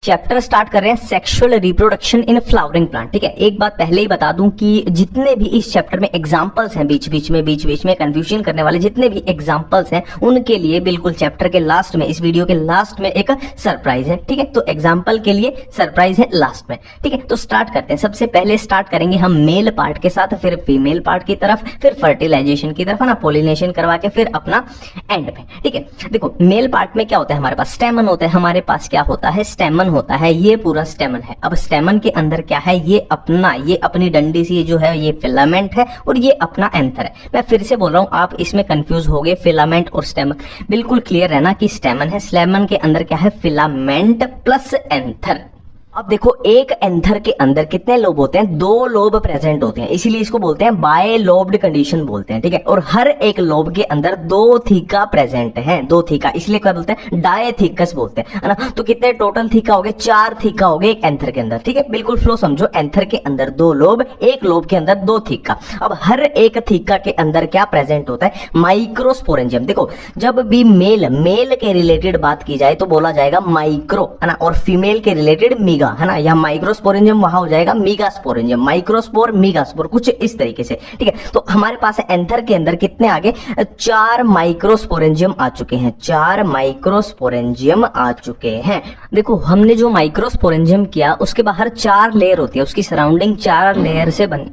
Chapter start कर रहे हैं sexual reproduction in flowering plant. ठीक है, एक बात पहले ही बता दूं कि जितने भी इस चैप्टर में एग्जांपल्स हैं बीच बीच में कंफ्यूजन करने वाले जितने भी एग्जांपल्स हैं उनके लिए बिल्कुल चैप्टर के लास्ट में, इस वीडियो के लास्ट में एक सरप्राइज है। ठीक है, तो एग्जाम्पल के लिए सरप्राइज है लास्ट में। ठीक है, तो स्टार्ट करते हैं। सबसे पहले स्टार्ट करेंगे हम मेल पार्ट के साथ, फिर फीमेल पार्ट की तरफ, फिर फर्टिलाइजेशन की तरफ, है ना, पोलिनेशन करवा के फिर अपना एंड पे। ठीक है, देखो मेल पार्ट में क्या होता है, हमारे पास स्टेमन होता है, हमारे पास क्या होता है, स्टेमन होता है, ये पूरा स्टेमन है। अब स्टेमन के अंदर क्या है, ये अपनी डंडी सी जो है ये फिलामेंट है और ये अपना एंथर है। मैं फिर से बोल रहा हूं, आप इसमें कंफ्यूज हो गए, फिलामेंट और स्टेमन। बिल्कुल क्लियर रहना कि स्टेमन है, स्टेमन के अंदर क्या है, फिलामेंट प्लस एंथर। अब देखो एक एंथर के अंदर कितने लोब होते हैं, 2 लोब प्रेजेंट होते हैं, इसीलिए इसको बोलते हैं बाय लोब्ड कंडीशन बोलते हैं। ठीक है, और हर एक लोब के अंदर 2 थीका प्रेजेंट है, 2 थीका, इसलिए क्या बोलते हैं, डायथीकस बोलते हैं, है ना। तो कितने टोटल थीका हो गए, 4 थीका हो गए एक एंथर के अंदर। ठीक है, बिल्कुल फ्लो समझो, एंथर के अंदर 2 लोब, एक लोब के अंदर 2 थीका। अब हर एक थीका के अंदर क्या प्रेजेंट होता है, माइक्रोस्पोरेंजियम। देखो जब भी मेल के रिलेटेड बात की जाए तो बोला जाएगा माइक्रो, है ना, और फीमेल के रिलेटेड मीगा, है ना। यहाँ माइक्रोस्पोरेंजियम, वहां हो जाएगा मीगास्पोरेंजियम, माइक्रोस्पोर मीगास्पोर, कुछ इस तरीके से। ठीक है, तो हमारे पास एंथर के अंदर कितने आगे, 4 माइक्रोस्पोरेंजियम आ चुके हैं, 4 माइक्रोस्पोरेंजियम आ चुके हैं। देखो हमने जो माइक्रोस्पोरेंजियम किया उसके बाहर 4 लेयर होती है, उसकी सराउंडिंग 4 लेयर से बनी।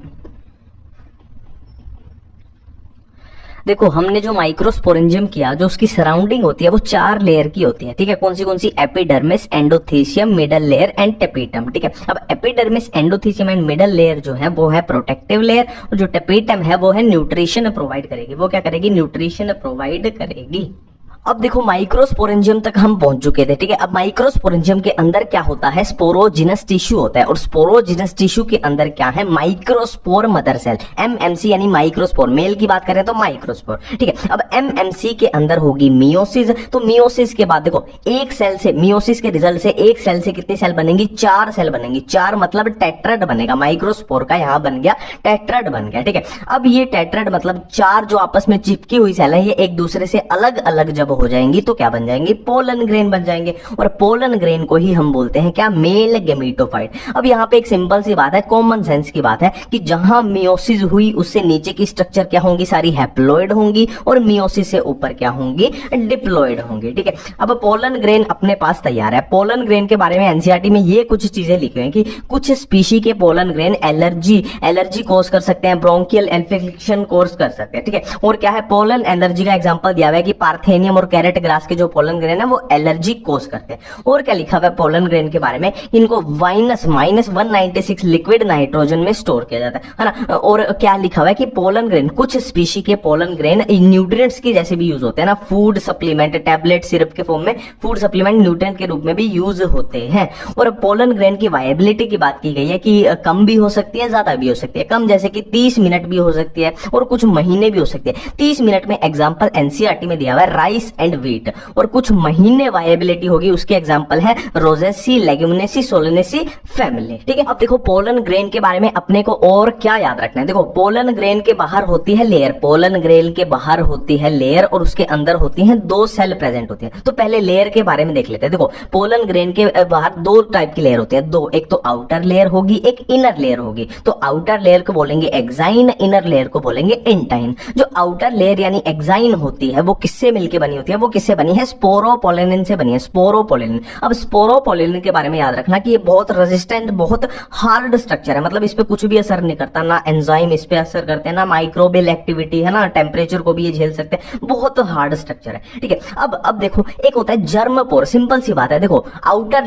देखो हमने जो माइक्रोस्पोरेंजियम किया, जो उसकी सराउंडिंग होती है वो 4 लेयर की होती है। ठीक है, कौन सी, epidermis, endothecium, middle layer and tapetum. ठीक है, अब epidermis, endothecium and middle layer जो है वो है प्रोटेक्टिव लेयर, और जो टेपिटम है वो है न्यूट्रिशन प्रोवाइड करेगी। वो क्या करेगी, न्यूट्रिशन प्रोवाइड करेगी। अब देखो माइक्रोस्पोरेंजियम तक हम पहुंच चुके थे। ठीक है, अब माइक्रोस्पोरेंजियम के अंदर क्या होता है, स्पोरोजिनस टिश्यू होता है, और स्पोरोजिनस टिश्यू के अंदर क्या है, माइक्रोस्पोर मदर सेल, एमएमसी यानी माइक्रोस्पोर। मेल की बात करें तो माइक्रोस्पोर। ठीक है, अब एमएमसी के अंदर होगी मियोसिस। तो मियोसिस के बाद देखो एक सेल से, मियोसिस के रिजल्ट से एक सेल से कितनी सेल बनेंगी, 4 सेल बनेंगी। 4 मतलब टेट्राड बनेगा, माइक्रोस्पोर का यहां बन गया टेट्राड बन गया। ठीक है, अब ये टेट्राड मतलब 4 जो आपस में चिपकी हुई सेल है, ये एक दूसरे से अलग अलग जब हो जाएंगी तो क्या बन जाएंगे, पोलन ग्रेन बन जाएंगे, और पोलन ग्रेन को ही हम बोलते हैं क्या, मेल गेमेटोफाइट। अब यहाँ पे एक सिंपल सी बात है, कॉमन सेंस की बात है कि जहां मियोसिस हुई उससे नीचे की स्ट्रक्चर क्या होंगी, सारी हैप्लॉइड होंगी, और मियोसिस से ऊपर क्या होंगी, डिप्लॉइड होंगी। ठीक है, अब पोलन ग्रेन अपने पास तैयार है। पोलन ग्रेन के बारे में एनसीईआरटी में ये कुछ चीजें लिखी हुई हैं कि कुछ स्पीशी के पोलन ग्रेन एलर्जी कॉज कर सकते हैं, ब्रोंकियल इन्फेक्शन कॉज कर सकते हैं। ठीक है, और क्या है, पोलन एलर्जी का एग्जांपल दिया हुआ है कि पार्थेनियम और कैरेट ग्रास के जो पोलन ग्रेन है वो एलर्जी कोज करते हैं। और क्या लिखा हुआ है पोलन ग्रेन के बारे में, इनको -196 लिक्विड नाइट्रोजन में स्टोर किया जाता है ना। और क्या लिखा हुआ है कि पोलन ग्रेन, कुछ स्पीशी के पोलन ग्रेन न्यूट्रिएंट्स के जैसे भी यूज होते हैं ना, फूड सप्लीमेंट, टैबलेट, सिरप के फॉर्म में फूड सप्लीमेंट न्यूट्रिएंट के रूप में भी यूज होते हैं। और पोलन ग्रेन की वायबिलिटी की बात की गई है कि कम भी हो सकती है, ज्यादा भी हो सकती है। कम जैसे कि 30 मिनट भी हो सकती है, और कुछ महीने भी हो सकते हैं। 30 मिनट में एग्जाम्पल एनसीईआरटी में दिया हुआ है राइस एंड व्हीट, और कुछ महीने वायबिलिटी होगी, उसके एग्जांपल है रोजेसी, लेग्यूमिनेसी, सोलेनेसी फैमिली। ठीक है, अब देखो पोलन ग्रेन के बारे में अपने को और क्या याद रखना है। देखो पोलन ग्रेन के बाहर होती है लेयर, पोलन ग्रेन के बाहर होती है लेयर, और उसके अंदर होती हैं 2 सेल प्रेजेंट होती है। तो पहले लेयर के बारे में देख लेते हैं। देखो पोलन ग्रेन के बाहर 2 टाइप की लेयर होती है, 2, एक तो आउटर लेयर होगी, एक इनर लेयर होगी। तो आउटर लेयर को बोलेंगे एक्साइन, इनर लेयर को बोलेंगे इंटाइन। जो आउटर लेयर यानी एक्साइन होती है वो किससे मिलकर बनी होती है, वो किससे बनी है, स्पोरोपोलिन से बनी है, स्पोरोपोलिन। अब स्पोरोपोलिन के बारे में याद रखना कि ये बहुत रेजिस्टेंट, बहुत हार्ड स्ट्रक्चर है, मतलब इस पे कुछ भी असर नहीं करता, ना एंजाइम इस पे असर करते हैं, ना माइक्रोबियल एक्टिविटी, है ना, टेम्परेचर को भी ये झेल सकते हैं, बहुत हार्ड स्ट्रक्चर है। ठीक है, अब देखो एक होता है जर्म पोर, सिंपल सी बात है। देखो आउटर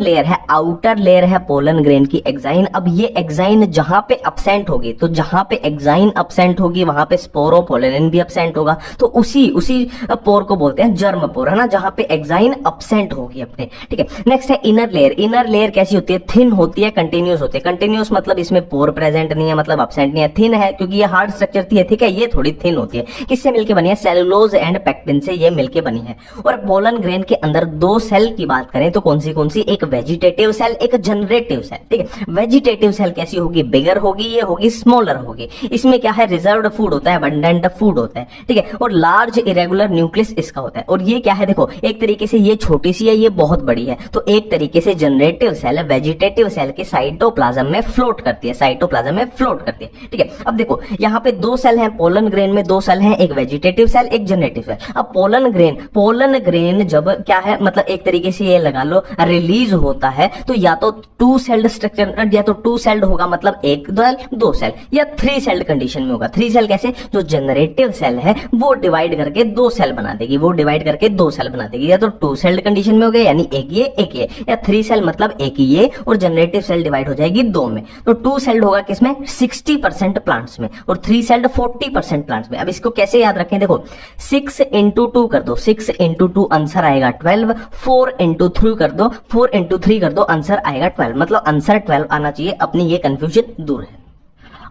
लेयर है पोलन ग्रेन की एक्साइन। अब ये एक्साइन जहां पे एब्सेंट होगी, तो जहां पे एक्साइन एब्सेंट होगी वहां पे स्पोरोपोलिन भी एब्सेंट होगा, तो उसी पोर को बोलते हैं जर्म पोर, है ना, जहां पे एक्साइन एब्सेंट होगी अपने। ठीक है, नेक्स्ट है इनर लेयर। इनर लेयर कैसी होती है, थिन होती है, कंटिन्यूस होती है। कंटिन्यूस मतलब इसमें पोर प्रेजेंट नहीं है, मतलब एब्सेंट नहीं है। थिन है क्योंकि ये हार्ड स्ट्रक्चर थी, ठीक है, ये थोड़ी थिन होती है। किससे मिलके बनी है, सेलुलोज एंड पेक्टिन से ये मिलके बनी है। और पोलन ग्रेन के अंदर 2 सेल की बात करें तो कौन सी, एक वेजिटेटिव सेल, एक जनरेटिव सेल। ठीक है, वेजिटेटिव सेल कैसी होगी, बिगर होगी, ये होगी स्मॉलर होगी। इसमें क्या है, रिजर्व्ड फूड होता है, अबंडेंट फूड होता है। ठीक है, और लार्ज इरेगुलर न्यूक्लियस इसका होता है। और ये क्या है, देखो एक तरीके से ये छोटी सी है, ये बहुत बड़ी है, तो एक तरीके से जनरेटिव सेल वेजिटेटिव सेल के साइटोप्लाज्म में फ्लोट करती है, साइटोप्लाज्म में फ्लोट करती है, ठीक है। अब देखो यहाँ पे दो सेल हैं, पोलन ग्रेन में दो सेल हैं, एक वेजिटेटिव सेल एक जनरेटिव सेल। अब पोलन ग्रेन जब क्या है, मतलब एक तरीके से ये लगा लो रिलीज होता है, तो या तो टू सेल्ड स्ट्रक्चर, या तो टू सेल्ड होगा मतलब एक दो सेल, या थ्री सेल्ड कंडीशन में होगा। थ्री सेल कैसे, जो जनरेटिव सेल है वो डिवाइड करके दो सेल बना देगी, वो डिवाइड करके दो सेल बना देगी, या तो टू सेल्ड कंडीशन में हो गया यानी एक ये, या थ्री सेल मतलब एक ये, और जनरेटिव सेल डिवाइड हो जाएगी दो में। तो टू सेल्ड होगा किसमें, 60% प्लांट्स में, और थ्री सेल्ड 40% प्लांट्स में। अब इसको कैसे याद रखें, देखो 6 into 2 कर दो, 6 into 2 आंसर आएगा 12, 4 into 3 कर दो, 4 into 3 कर दो, आंसर आएगा 12, मतलब आंसर 12 आना चाहिए। अपनी ये कंफ्यूजन दूर है।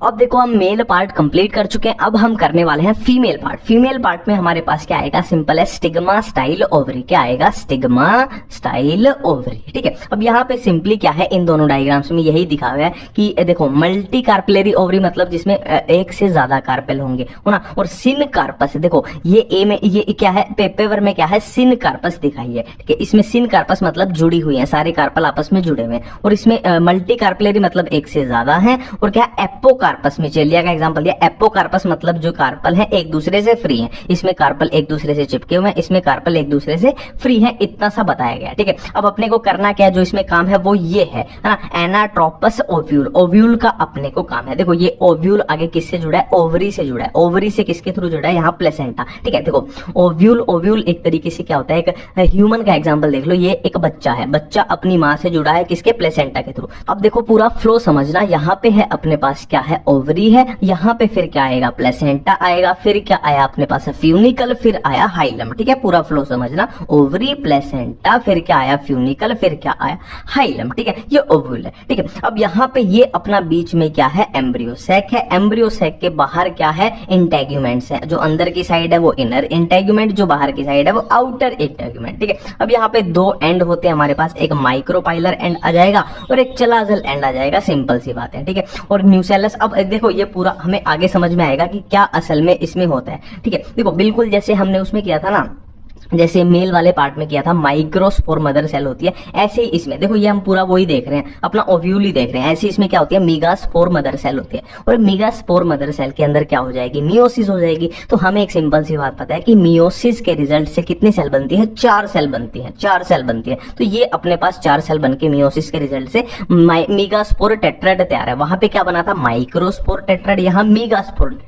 अब देखो हम मेल पार्ट कंप्लीट कर चुके हैं, अब हम करने वाले हैं फीमेल पार्ट। फीमेल पार्ट में हमारे पास क्या आएगा, सिंपल है, स्टिग्मा स्टाइल ओवरी। क्या आएगा, स्टिग्मा स्टाइल ओवरी, ठीक है। अब यहाँ पे सिंपली क्या है, इन दोनों डायग्राम्स में यही दिखा हुआ है कि देखो मल्टी कार्पेलरी ओवरी मतलब जिसमें एक से ज्यादा कार्पेल होंगे, हो ना। और सिन कार्पस, देखो ये ए में ये क्या है, पेपर में क्या है, सिन कार्पस दिखाई है, ठीक है। इसमें सिन कार्पस मतलब जुड़ी हुई है, सारे कार्पल आपस में जुड़े हुए हैं। और इसमें मल्टी कार्पेलरी मतलब एक से ज्यादा है। और क्या, एपो कार्पस में चेलिया का एग्जांपल दिया, एपोकार्पस मतलब जो कार्पल है एक दूसरे से फ्री हैं, इसमें कार्पल एक दूसरे से चिपके हुए हैं, इसमें कार्पल एक दूसरे से फ्री हैं, इतना सा बताया गया, ठीक है। अब अपने को करना क्या है, जो इसमें काम है वो ये है ना, एनाट्रोपस ओव्यूल। ओव्यूल का अपने को काम है, देखो ये ओव्यूल आगे किससे जुड़ा है, ओवरी से जुड़ा है। ओवरी से किसके थ्रू जुड़ा है, यहाँ प्लेसेंटा, ठीक है। देखो ओव्यूल एक तरीके से क्या होता है, एक ह्यूमन का एग्जाम्पल देख लो, ये एक बच्चा है, बच्चा अपनी माँ से जुड़ा है किसके, प्लेसेंटा के थ्रू। अब देखो पूरा फ्लो समझना, यहाँ पे है अपने पास क्या है, ओवरी है, यहाँ पे फिर क्या आएगा, प्लेसेंटा आएगा, फिर क्या आया अपने पास, फ्यूनिकल, फिर आया हाइलम, ठीक है। पूरा फ्लो समझना, ओवरी, प्लेसेंटा, फिर क्या आया, फ्यूनिकल, फिर क्या आया, हाइलम, ठीक है। ये ओव्यूल है, ठीक है। अब यहाँ पे ये अपना बीच में क्या है, एम्ब्रियो सैक है, एम्ब्रियो सैक के बाहर क्या है, इंटेग्यूमेंट्स है। जो अंदर की साइड है वो इनर इंटेग्यूमेंट, जो बाहर की साइड है वो आउटर इंटेग्यूमेंट, ठीक है। अब यहाँ पे दो एंड होते हैं हमारे पास, एक माइक्रोपाइलर एंड आ जाएगा और एक चलाजल एंड आ जाएगा, सिंपल सी बात है, ठीक है। और न्यूसेलस, अब देखो ये पूरा हमें आगे समझ में आएगा कि क्या असल में इसमें होता है, ठीक है। देखो बिल्कुल जैसे हमने उसमें किया था ना, जैसे मेल वाले पार्ट में किया था, माइक्रोस्पोर मदर सेल होती है, ऐसे ही इसमें देखो ये हम पूरा वही देख रहे हैं, अपना ओव्यूल ही देख रहे हैं। ऐसे इसमें क्या होती है, मेगास्पोर मदर सेल होती है, और मेगास्पोर मदर सेल के अंदर क्या हो जाएगी, मियोसिस हो जाएगी। तो हमें एक सिंपल सी बात पता है कि मियोसिस के रिजल्ट से कितनी सेल बनती है, 4 सेल बनती है, 4 सेल बनती है। तो ये अपने पास 4 सेल बन के मियोसिस के रिजल्ट से मेगास्पोर टेट्राड तैयार है। वहां पे क्या बना था, माइक्रोस्पोर टेट्राड, यहाँ मेगास्पोर।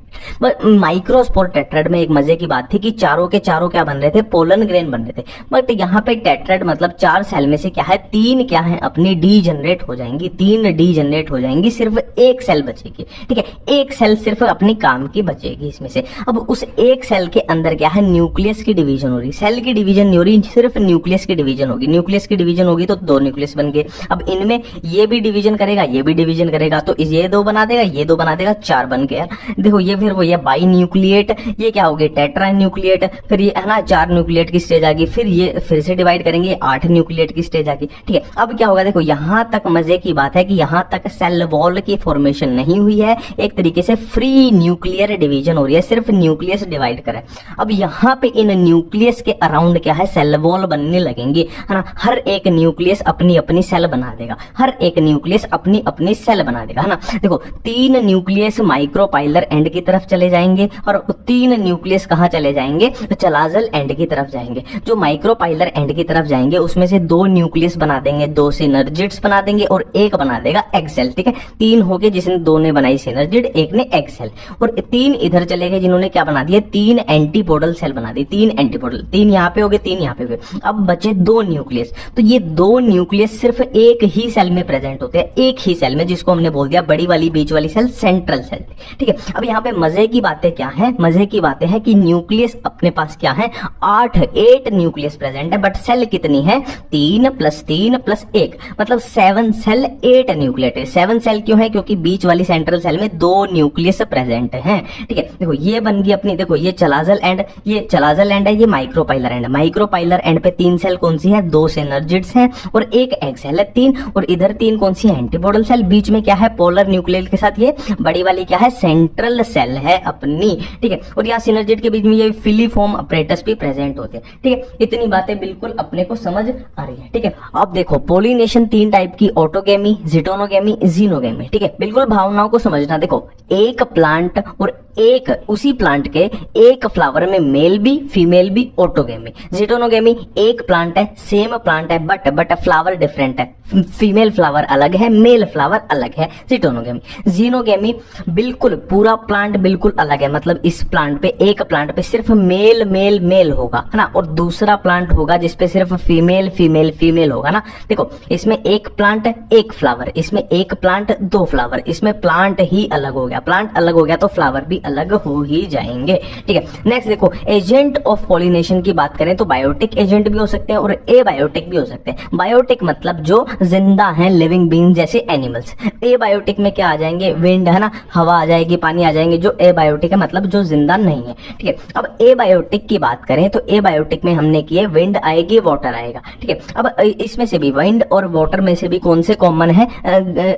बट माइक्रोस्पोर टेट्राड में एक मजे की बात थी कि चारों के चारों क्या बन रहे थे, पोलन ग्रेन बन रहे थे। बट यहाँ पे टेट्राड मतलब 4 सेल में से क्या है, 3 क्या है अपनी डी जनरेट हो जाएंगी, 3 डी जनरेट हो जाएंगी, सिर्फ एक सेल बचेगी, ठीक है। एक सेल सिर्फ अपनी काम की बचेगी इसमें से। अब उस एक सेल के अंदर क्या है, न्यूक्लियस की डिवीजन हो रही, सेल की डिवीजन नहीं हो रही, सिर्फ न्यूक्लियस की डिवीजन होगी। न्यूक्लियस की डिवीजन होगी तो 2 न्यूक्लियस बन गए। अब इनमें ये भी डिवीजन करेगा, ये भी डिवीजन करेगा, तो ये 2 बना देगा, ये 2 बना देगा, 4 बन गया। देखो ये फिर वो ये बाई न्यूक्लिएट, ये क्या हो गए, टेट्रा न्यूक्लिएट, फिर ये है ना 4 न्यूक्लिएट की स्टेज आ गई, फिर ये फिर से डिवाइड करेंगे, 8 न्यूक्लिएट की स्टेज आ गई, ठीक है। अब क्या होगा, देखो यहां तक मजे की बात है कि यहां तक सेल वॉल की फॉर्मेशन नहीं हुई है, एक तरीके से फ्री न्यूक्लियर डिवीजन हो रही है, सिर्फ न्यूक्लियस डिवाइड करे। अब यहाँ पे इन न्यूक्लियस के अराउंड क्या है, सेल वॉल बनने लगेंगे, है ना। हर एक न्यूक्लियस अपनी अपनी सेल बना देगा, हर एक न्यूक्लियस अपनी अपनी सेल बना देगा, है ना। देखो 3 न्यूक्लियस माइक्रोपाइलर एंड की तरफ चले जाएंगे और 3 न्यूक्लियस कहाँ चले जाएंगे, चलाजल एंड की तरफ जाएंगे। जो माइक्रोपाइलर एंड की तरफ जाएंगे उसमें से 2 न्यूक्लियस बना देंगे, 2 सिनर्जिड्स बना देंगे और एक बना देगा एग सेल, ठीक है। 3 हो गए जिसने 2 ने बनाई सिनर्जिड, एक ने एग सेल, और 3 इधर चले गए जिन्होंने क्या बना दिया, 3 एंटीपोडल सेल बना दी, 3 एंटीपोडल, 3 यहाँ पे हो गए, 3 यहाँ पे हो गए। अब बचे 2 न्यूक्लियस, तो ये 2 न्यूक्लियस सिर्फ एक ही सेल में प्रेजेंट होते हैं, एक ही सेल में, जिसको हमने बोल दिया बड़ी वाली बीच वाली सेल सेंट्रल सेल, ठीक है। अब यहाँ पे मजे की बातें क्या है, मजे की बातें हैं कि न्यूक्लियस अपने पास क्या है, 8 न्यूक्लियस प्रेजेंट है, बट सेल कितनी है, 3 + 3 + 1 मतलब 7 सेल 8 न्यूक्लियट है। 7 सेल क्यों है, क्योंकि बीच वाली सेंट्रल सेल में 2 न्यूक्लियस प्रेजेंट हैं, ठीक है। देखो ये बन गई अपनी, देखो ये चलाजल एंड, ये चलाजल एंड है, ये माइक्रोपाइलर एंड। माइक्रोपाइलर एंड पे 3 सेल कौन सी है, 2 सिनर्जिड्स हैं और एक एग सेल है 3, और इधर 3 कौन सी है, एंटीपोडल सेल। बीच में क्या है, पोलर न्यूक्लियर के साथ ये बड़ी वाली क्या है, सेंट्रल सेल सेल है अपनी, ठीक है। और यहाँ सिनर्जिड के बीच में ये फिलीफॉर्म अपरेटस भी प्रेजेंट होते हैं, ठीक है। इतनी बातें बिल्कुल अपने को समझ आ रही है, ठीक है। अब देखो पोलिनेशन 3 टाइप की, ऑटोगेमी, जिटोनोगेमी, जीनोगेमी, ठीक है। बिल्कुल भावनाओं को समझना। देखो एक प्लांट और एक उसी प्लांट के एक फ्लावर में मेल भी फीमेल भी, ऑटोगेमी। जिटोनोगेमी एक प्लांट है, सेम प्लांट है, बट फ्लावर डिफरेंट है, फीमेल फ्लावर अलग है, मेल फ्लावर अलग है, जिटोनोगेमी। जीनोगेमी बिल्कुल पूरा प्लांट बिल्कुल अलग है, मतलब इस प्लांट पे, एक प्लांट पे सिर्फ मेल मेल मेल होगा, है ना, और दूसरा प्लांट होगा जिसपे सिर्फ फीमेल फीमेल फीमेल होगा ना। देखो इसमें एक प्लांट एक फ्लावर, इसमें एक प्लांट 2 फ्लावर, इसमें प्लांट ही अलग हो गया, प्लांट अलग हो गया तो फ्लावर भी अलग हो ही जाएंगे, ठीक है। नेक्स्ट देखो एजेंट ऑफ पॉलिनेशन की बात करें तो बायोटिक एजेंट भी हो सकते हैं और एबायोटिक भी हो सकते हैं। बायोटिक मतलब जो जिंदा हैं, लिविंग बीइंग जैसे एनिमल्स। एबायोटिक में क्या आ जाएंगे, विंड, है ना, हवा आ जाएगी, पानी आ जाएंगे। जो एबायोटिक है मतलब जो जिंदा नहीं है, ठीक है। अब एबायोटिक की बात करें तो एबायोटिक में हमने किए विंड आएगी, वाटर आएगा, ठीक है। अब इसमें से भी विंड और वाटर में से भी कौन से कॉमन है,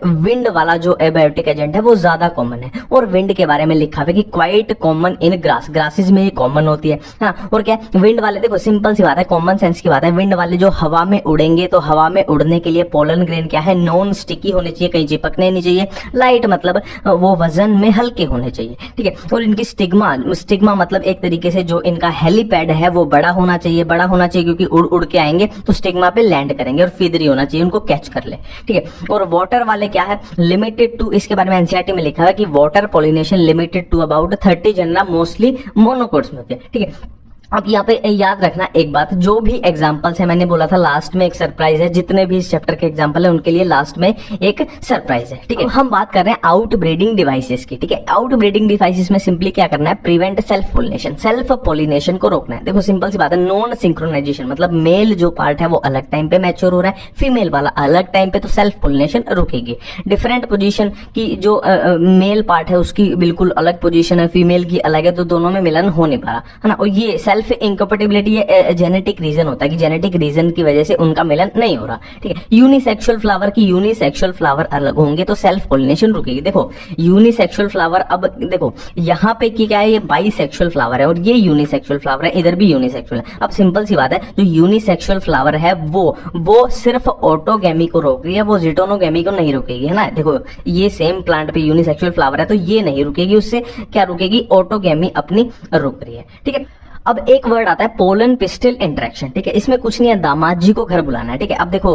विंड वाला जो एबायोटिक एजेंट है वो ज्यादा कॉमन है। और विंड के बारे में लिखा है कि quite common in grass, grasses में ये कॉमन होती है, हाँ। और क्या विंड वाले, देखो सिंपल सी बात है, कॉमन सेंस की बात है, विंड वाले जो हवा में उड़ेंगे तो हवा में उड़ने के लिए पोलन ग्रेन क्या है, नॉन स्टिकी होने चाहिए, कहीं चिपकने नहीं चाहिए। लाइट मतलब वो वजन में हल्के होने चाहिए, ठीक है। और इनकी स्टिग्मा मतलब एक तरीके से जो इनका हेलीपैड है वो बड़ा होना चाहिए, बड़ा होना चाहिए क्योंकि उड़ उड़ के आएंगे तो स्टिग्मा पे लैंड करेंगे, और फीदरी होना चाहिए, उनको कैच कर ले, ठीक है। और वाटर वाले क्या है, लिमिटेड टू, इसके बारे में एनसीईआरटी में लिखा है कि water pollination limited to about 30 genera, mostly monocots में होते हैं, ठीक है। अब यहाँ पे याद रखना एक बात, जो भी एग्जांपल्स है, मैंने बोला था लास्ट में एक सरप्राइज है, जितने भी इस चैप्टर के एग्जांपल है उनके लिए लास्ट में एक सरप्राइज है, ठीक है। हम बात कर रहे हैं आउट ब्रीडिंग डिवाइसेस की, ठीक है। आउट ब्रीडिंग डिवाइसेस में सिंपली क्या करना है, prevent self pollination, self pollination को रोकना है। देखो सिंपल सी बात है, नॉन सिंक्रोनाइजेशन मतलब मेल जो पार्ट है वो अलग टाइम पे मैच्योर हो रहा है, फीमेल वाला अलग टाइम पे, तो सेल्फ पोलिनेशन रुकेगी। डिफरेंट पोजीशन की जो मेल पार्ट है उसकी बिल्कुल अलग पोजीशन है, फीमेल की अलग है, तो दोनों में मिलन हो नहीं पा रहा, है ना। और ये सेल्फ इनकम्पेटिबिलिटी जेनेटिक रीजन होता है कि जेनेटिक रीजन की वजह से उनका मिलन नहीं हो रहा, ठीक है। यूनिसेक्सुअल फ्लावर की यूनिसेक्सुअल फ्लावर अलग होंगे तो सेल्फ पोलिनेशन रुकेगी। देखो यूनिसेक्सुअल फ्लावर, अब देखो यहाँ पे क्या है, ये बाइसेक्सुअल फ्लावर है और ये यूनिसेक्सुअल फ्लावर है, इधर भी यूनिसेक्सुअल है। अब सिंपल सी बात है, जो यूनिसेक्सुअल फ्लावर है वो सिर्फ ऑटोगेमी को रोक रही है, वो जिटोनोगेमी को नहीं रोकेगी, है ना। देखो ये सेम प्लांट पे यूनिसेक्सुअल फ्लावर है तो ये नहीं रुकेगी, उससे क्या रुकेगी, ऑटोगेमी अपनी रुक रही है, ठीक है। अब एक वर्ड आता है पोलन पिस्टल इंटरेक्शन, ठीक है। इसमें कुछ नहीं है, दामाद जी को घर बुलाना है, ठीक है। अब देखो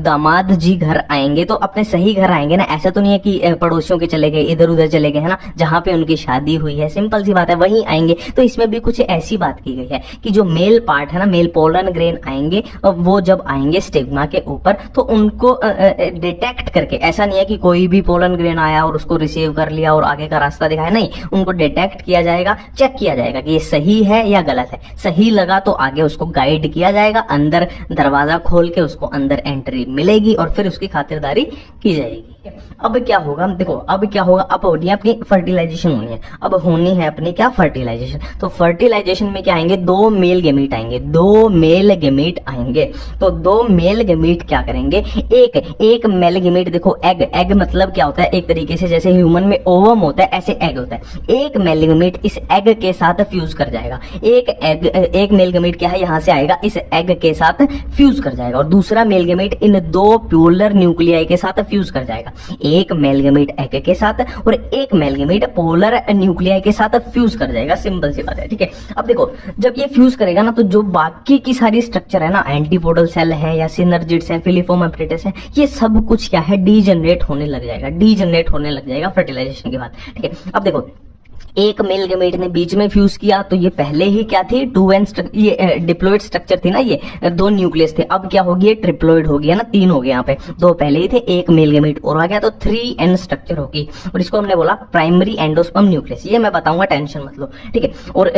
दामाद जी घर आएंगे तो अपने सही घर आएंगे ना, ऐसा तो नहीं है कि पड़ोसियों के चले गए, इधर उधर चले गए, है ना, जहां पे उनकी शादी हुई है, सिंपल सी बात है वहीं आएंगे। तो इसमें भी कुछ ऐसी बात की गई है कि जो मेल पार्ट है ना, मेल पोलन ग्रेन आएंगे, वो जब आएंगे स्टिग्मा के ऊपर तो उनको डिटेक्ट करके, ऐसा नहीं है कि कोई भी पोलन ग्रेन आया और उसको रिसीव कर लिया और आगे का रास्ता दिखाया, नहीं, उनको डिटेक्ट किया जाएगा, चेक किया जाएगा कि ये सही है या गलत है। सही लगा तो आगे उसको गाइड किया जाएगा, अंदर दरवाजा खोल के उसको अंदर एंट्री मिलेगी और फिर उसकी खातिरदारी की जाएगी। अब क्या होगा, देखो अब क्या होगा, अब होनी है अपनी फर्टिलाइजेशन होनी है, अब होनी है अपनी क्या, फर्टिलाइजेशन। तो फर्टिलाइजेशन में क्या आएंगे, 2 मेल गेमीट आएंगे, 2 मेल गेमीट आएंगे। तो 2 मेल गेमीट क्या करेंगे, एक मेल गेमीट, देखो एग मतलब क्या होता है, एक तरीके से जैसे ह्यूमन में ओवम होता है ऐसे एग होता है। एक मेल गेमीट इस एग के साथ फ्यूज कर जाएगा, एक मेल गेमीट क्या है, यहां से आएगा, इस एग के साथ फ्यूज कर जाएगा, और दूसरा मेल गेमीट इन 2 पोलर न्यूक्लियाई के साथ फ्यूज कर जाएगा। एक मेल गेमीट एग के साथ और एक मेल गेमीट पोलर न्यूक्लियाई के साथ फ्यूज कर जाएगा, सिंपल सी बात है, ठीक है। अब देखो जब ये फ्यूज करेगा ना, तो जो बाकी की सारी स्ट्रक्चर है ना, एंटीपोडल सेल है या सिनर्जिड्स है, फिलीफॉर्म एपरेटस है, ये सब कुछ क्या है, डीजनरेट होने लग जाएगा फर्टिलाइजेशन के बाद, ठीक है। अब देखो एक मेल गेमेट ने बीच में फ्यूज किया तो ये पहले ही क्या थी, 2n ये डिप्लॉइड स्ट्रक्चर थी ना, ये 2 न्यूक्लियस थे। अब क्या होगी, ये ट्रिप्लॉइड हो गया ना, 3 हो गए यहाँ पे, 2 पहले ही थे, एक मेल गेमेट और आ गया तो 3n स्ट्रक्चर होगी, और इसको हमने बोला प्राइमरी एंडोस्पर्म न्यूक्लियस। ये मैं बताऊंगा, टेंशन मत लो, ठीक है। और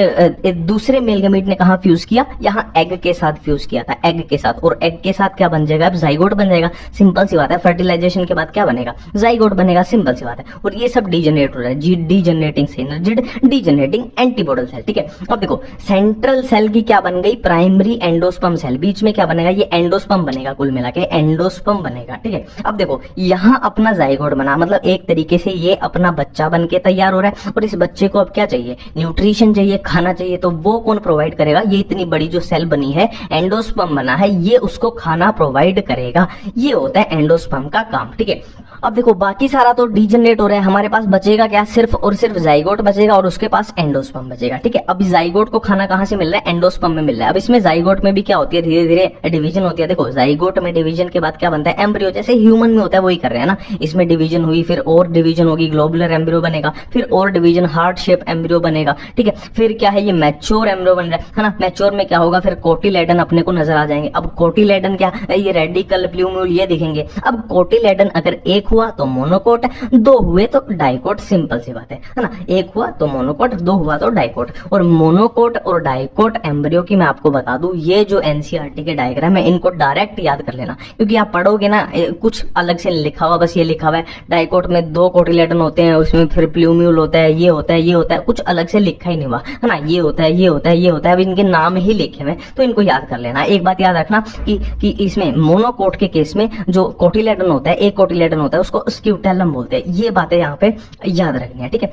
दूसरे मेल गेमेट ने कहा फ्यूज किया, यहाँ एग के साथ फ्यूज किया था, एग के साथ, और एग के साथ क्या बन जाएगा, अब जाइगोट बन जाएगा, सिंपल सी बात है। फर्टिलाइजेशन के बाद क्या बनेगा, जाइगोट बनेगा, सिंपल सी बात है। और ये सब डीजनरेट हो रहा है, डीजनरेटिंग सिनर्जी रिजिड डीजनरेटिंग एंटीबॉडल सेल। ठीक है, अब देखो सेंट्रल सेल की क्या बन गई, प्राइमरी एंडोस्पर्म सेल। बीच में क्या बनेगा, ये एंडोस्पर्म बनेगा, कुल मिला के एंडोस्पर्म बनेगा। ठीक है, अब देखो यहाँ अपना जाइगोट बना, मतलब एक तरीके से ये अपना बच्चा बन के तैयार हो रहा है। और इस बच्चे को अब क्या चाहिए, न्यूट्रिशन चाहिए, खाना चाहिए। तो वो कौन प्रोवाइड करेगा, ये इतनी बड़ी जो सेल बनी है, एंडोस्पर्म बना है, ये उसको खाना प्रोवाइड करेगा। ये होता है एंडोस्पर्म का काम। ठीक है, अब देखो बाकी सारा तो डीजनरेट हो रहा है, हमारे पास बचेगा क्या, सिर्फ और सिर्फ जाइगोट बचेगा और उसके पास एंडोस्पर्म बचेगा। ठीक है, अब जाइगोट को खाना कहां से मिल रहा है, एंडोस्पर्म में मिल रहा है। अब इसमें जाइगोट में भी क्या होती है, धीरे धीरे डिवीजन होती है। देखो जाइगोट में डिवीजन के बाद क्या बनता है, एम्ब्रियो, जैसे ह्यूमन में होता है वही कर रहे हैं ना। इसमें डिवीजन हुई, फिर और डिवीजन होगी, ग्लोबुलर एम्ब्रियो बनेगा, फिर और डिवीजन हार्ट शेप एम्ब्रियो बनेगा। ठीक है, फिर क्या है, ये मैच्योर एम्ब्रियो बन रहा है ना। मैच्योर में क्या होगा, फिर कोटिलेडन अपने को नजर आ जाएंगे। अब कोटिलेडन क्या, ये रेडिकल प्लूम्यूल ये दिखेंगे। अब कोटिलेडन अगर एक हुआ तो मोनोकोट, दो हुए तो डाइकोट, सिंपल सी बात है ना। एक हुआ तो मोनोकोट, दो हुआ तो डाइकोट। और मोनोकोट और डाइकोट एम्ब्रियो की मैं आपको बता दूं, ये जो एनसीईआरटी के डायग्राम है इनको डायरेक्ट याद कर लेना, क्योंकि आप पढ़ोगे ना कुछ अलग से लिखा हुआ, बस ये लिखा हुआ है डाइकोट में 2 कोटिलेडन होते हैं, उसमें फिर प्लूम्यूल होता है, ये होता है, ये होता है, कुछ अलग से लिखा ही नहीं हुआ है ना। ये होता है, ये होता है, ये होता है, अब इनके नाम ही लिखे हुए, तो इनको याद कर लेना। एक बात याद रखना कि इसमें मोनोकोट के केस में जो कोटिलेडन होता है, एक कोटिलेडन होता है, उसको स्क्यूटेलम बोलते हैं। ये बातें यहाँ पे याद रखनी है। ठीक है,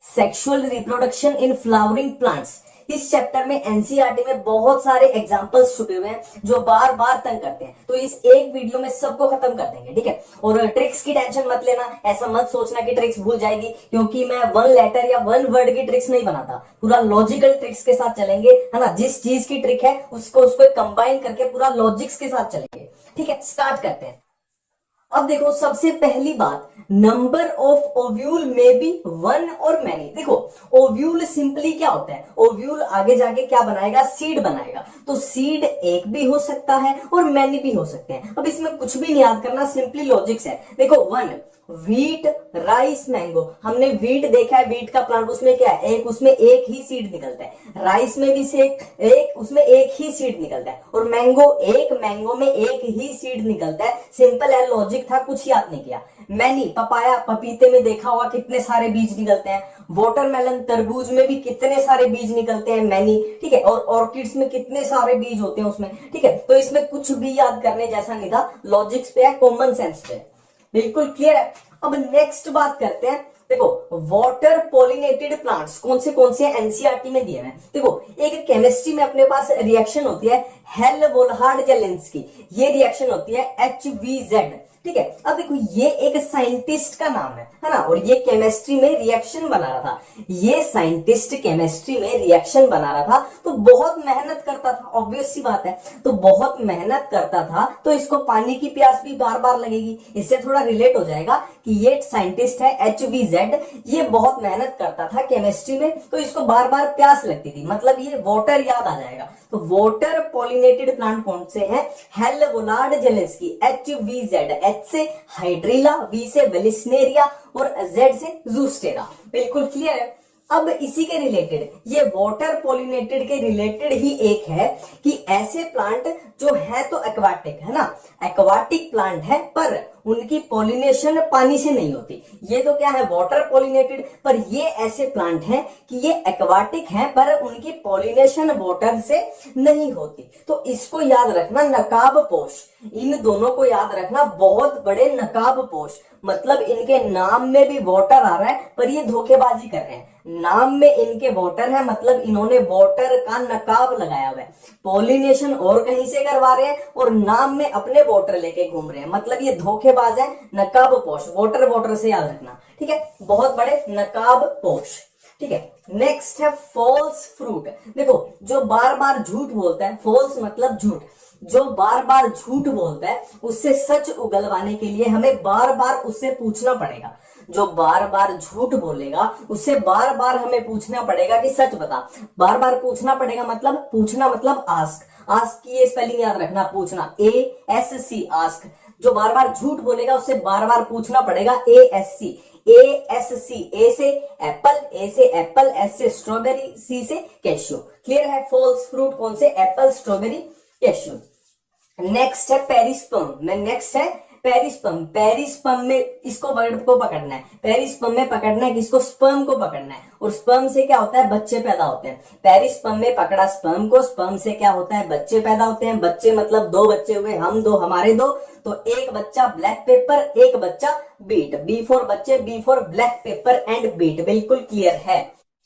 sexual reproduction in flowering plants, इस चैप्टर में एनसीईआरटी में बहुत सारे एग्जांपल्स छुपे हुए हैं जो बार बार तंग करते हैं, तो इस एक वीडियो में सबको खत्म कर देंगे। ठीक है, और ट्रिक्स की टेंशन मत लेना, ऐसा मत सोचना कि ट्रिक्स भूल जाएगी, क्योंकि मैं 1 लेटर या 1 वर्ड की ट्रिक्स नहीं बनाता, पूरा लॉजिकल ट्रिक्स के साथ चलेंगे, है ना। जिस चीज की ट्रिक है उसको कंबाइन करके पूरा लॉजिक्स के साथ चलेंगे। ठीक है, स्टार्ट करते हैं। अब देखो सबसे पहली बात, नंबर ऑफ ओव्यूल में बी 1 और मैनी। देखो ओव्यूल सिंपली क्या होता है, ओव्यूल आगे जाके क्या बनाएगा, सीड बनाएगा। तो सीड एक भी हो सकता है और मैनी भी हो सकते हैं। अब इसमें कुछ भी नहीं याद करना, सिंपली लॉजिक्स है। देखो 1 व्हीट, राइस, मैंगो। हमने व्हीट देखा है, व्हीट का प्लांट, उसमें क्या है, उसमें एक ही सीड निकलता है। राइस में भी से एक उसमें एक ही सीड निकलता है। और मैंगो में एक ही सीड निकलता है। सिंपल है, लॉजिक था, कुछ याद नहीं किया। मैनी, पपाया, पपीते में देखा होगा कितने सारे बीज निकलते हैं। वाटरमेलन, तरबूज में भी कितने सारे बीज निकलते हैं, मैनी। ठीक है, और ऑर्किड्स में कितने सारे बीज होते हैं उसमें। ठीक है, तो इसमें कुछ भी याद करने जैसा नहीं था, लॉजिक्स पे है, कॉमन सेंस पे है, बिल्कुल क्लियर है। अब नेक्स्ट बात करते हैं। देखो वाटर पॉलिनेटेड प्लांट्स कौन से एनसीईआरटी में दिए हैं। देखो एक केमिस्ट्री में अपने पास रिएक्शन होती है हेल्महोल्ट्ज-जेलिंस्की, ये रिएक्शन होती है HVZ। ठीक है, अब देखो ये एक साइंटिस्ट का नाम है ना, और ये केमिस्ट्री में रिएक्शन बना रहा था। ये साइंटिस्ट केमिस्ट्री में रिएक्शन बना रहा था, तो बहुत मेहनत करता था, ऑब्वियस सी बात है। तो बहुत मेहनत करता था, तो इसको पानी की प्यास भी बार बार लगेगी। इससे थोड़ा रिलेट हो जाएगा कि ये साइंटिस्ट है HVZ, ये बहुत मेहनत करता था केमिस्ट्री में, तो इसको बार बार प्यास लगती थी, मतलब ये वाटर याद आ जाएगा। तो वाटर पॉलिनेटेड प्लांट कौन से हैं, हेल्महोल्ट्ज-जेलिंस्की, HVZ। H से हाइड्रिला, V से वेलिस्नेरिया और Z से जूस्टेरा। बिल्कुल क्लियर है। अब इसी के रिलेटेड, ये वाटर पॉलिनेटेड के रिलेटेड ही एक है कि ऐसे प्लांट जो है तो एक्वाटिक है ना, एक्वाटिक प्लांट है, पर उनकी पॉलिनेशन पानी से नहीं होती। ये तो क्या है, वाटर पॉलिनेटेड, पर ये ऐसे प्लांट हैं कि ये एक्वाटिक हैं, पर उनकी पॉलिनेशन वाटर से नहीं होती। तो इसको याद रखना, नकाबपोश, इन दोनों को याद रखना, बहुत बड़े नकाबपोश। मतलब इनके नाम में भी वाटर आ रहा है, पर ये धोखेबाजी कर रहे हैं। नाम में इनके वाटर है, मतलब इन्होंने वाटर का नकाब लगाया हुआ है। पॉलिनेशन और कहीं से करवा रहे हैं और नाम में अपने वाटर लेके घूम रहे हैं, मतलब ये धोखेबाज है, नकाबपोश। वाटर से याद रखना, ठीक है, बहुत बड़े नकाबपोश। ठीक है, नेक्स्ट है फॉल्स फ्रूट। देखो जो बार बार झूठ बोलता है, फॉल्स मतलब झूठ, जो बार बार झूठ बोलता है उससे सच उगलवाने के लिए हमें बार बार उससे पूछना पड़ेगा। जो बार बार झूठ बोलेगा उससे बार बार हमें पूछना पड़ेगा कि सच बता। बार बार पूछना पड़ेगा, मतलब पूछना मतलब आस्क। आस्क की ये स्पेलिंग याद रखना, पूछना, ASC, आस्क। जो बार बार झूठ बोलेगा उससे बार बार पूछना पड़ेगा, ASC। A से एप्पल, S से स्ट्रॉबेरी, C से कैश्यू। क्लियर है, फॉल्स फ्रूट कौन से, एप्पल, स्ट्रॉबेरी, कैश्यू। नेक्स्ट है पेरिस्पर्म, नेक्स्ट है पेरिस्पर्म, पेरिस्पर्म में इसको वर्ड को पकड़ना है, पेरिस्पर्म में पकड़ना है किसको, स्पर्म को पकड़ना है, और स्पर्म से क्या होता है, बच्चे पैदा होते हैं। पेरिस्पर्म में पकड़ा स्पर्म को, स्पर्म से क्या होता है, बच्चे पैदा होते हैं। बच्चे मतलब दो बच्चे हुए, हम दो हमारे दो, तो एक बच्चा ब्लैक पेपर, एक बच्चा बीट, बी फॉर बच्चे, B for black pepper and beet. बिल्कुल क्लियर है।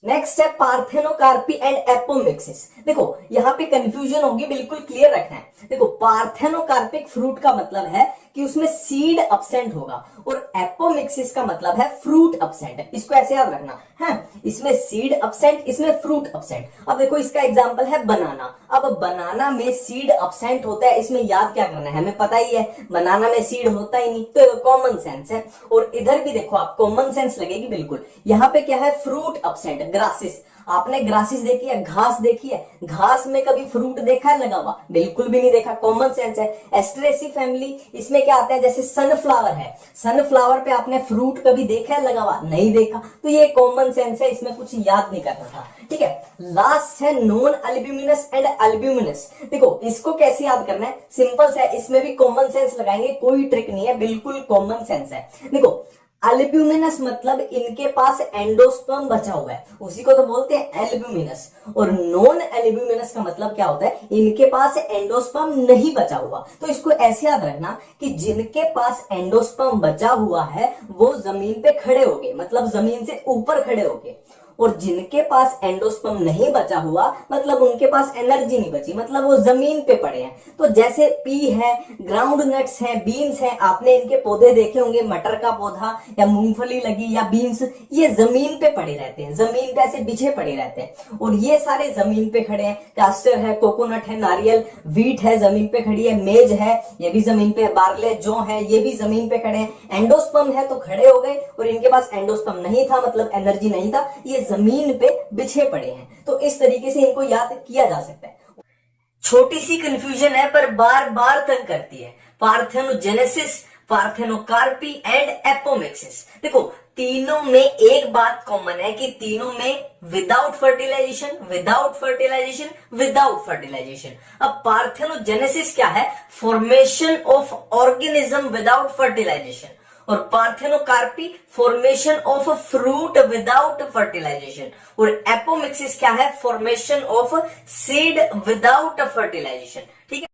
नेक्स्ट है पार्थेनोकार्पी एंड एपोमिक्सिस। देखो यहाँ पे कंफ्यूजन होगी, बिल्कुल क्लियर रखना है। देखो पार्थेनोकार्पिक फ्रूट का मतलब है कि उसमें सीड अब्सेंट होगा, और एपोमिक्सिस का मतलब है फ्रूट अब्सेंट। इसको ऐसे याद रखना है, इसमें सीड अब्सेंट, इसमें फ्रूट अब्सेंट। अब देखो इसका एग्जांपल है बनाना। अब बनाना में सीड अब्सेंट होता है, इसमें याद क्या करना है, हमें पता ही है बनाना में सीड होता ही नहीं, तो कॉमन सेंस है। और इधर भी देखो आप कॉमन सेंस लगेगी बिल्कुल। यहाँ पे क्या है, फ्रूट अब्सेंट, ग्रासेस। आपने ग्रासेस देखी है, घास देखी है, घास में कभी फ्रूट देखा है लगा हुआ, बिल्कुल भी नहीं देखा, कॉमन सेंस है। एस्ट्रेसी फैमिली, इसमें क्या आता है, जैसे सनफ्लावर है, सनफ्लावर पे आपने फ्रूट कभी देखा है लगा हुआ, नहीं देखा, तो ये कॉमन सेंस है, इसमें कुछ याद नहीं करना था। ठीक है, लास्ट है नॉन अल्ब्यूमिनस एंड अल्ब्यूमिनस। देखो इसको कैसे याद करना है, सिंपल है, इसमें भी कॉमन सेंस लगाएंगे, कोई ट्रिक नहीं है, बिल्कुल कॉमन सेंस है। देखो अल्ब्यूमिनस मतलब इनके पास एंडोस्पर्म बचा हुआ है, उसी को तो बोलते हैं एल्ब्यूमिनस। और नॉन एल्ब्यूमिनस का मतलब क्या होता है, इनके पास एंडोस्पर्म नहीं बचा हुआ। तो इसको ऐसे याद रखना कि जिनके पास एंडोस्पर्म बचा हुआ है वो जमीन पे खड़े होंगे, मतलब जमीन से ऊपर खड़े होंगे, और जिनके पास एंडोस्पर्म नहीं बचा हुआ मतलब उनके पास एनर्जी नहीं बची, मतलब वो जमीन पे पड़े हैं। तो जैसे पी है, ग्राउंड नट्स है, बीन्स है, आपने इनके पौधे देखे होंगे, मटर का पौधा या मूंगफली लगी या बीन्स, ये जमीन पे पड़े रहते हैं, जमीन पे ऐसे बिछे पड़े रहते हैं, और ये सारे जमीन पे खड़े हैं। कास्टर है, कोकोनट है, नारियल, व्हीट है, जमीन पे खड़ी है, मेज है, ये भी जमीन पे, बार्ले जो है ये भी जमीन पे खड़े हैं। एंडोस्पर्म है तो खड़े हो गए, और इनके पास एंडोस्पर्म नहीं था मतलब एनर्जी नहीं था, ये जमीन पे बिछे पड़े हैं। तो इस तरीके से इनको याद किया जा सकता है। छोटी सी कंफ्यूजन है पर बार बार तंग करती है। Parthenogenesis, parthenocarpy and apomixis. देखो तीनों में एक बात कॉमन है कि तीनों में without fertilisation, without fertilisation, without fertilisation. अब पार्थेनोजेनेसिस क्या है, formation of organism without fertilisation, और parthenocarpy formation of fruit without fertilisation, और एपोमिक्सिस क्या है, formation of seed without fertilisation. ठीक है।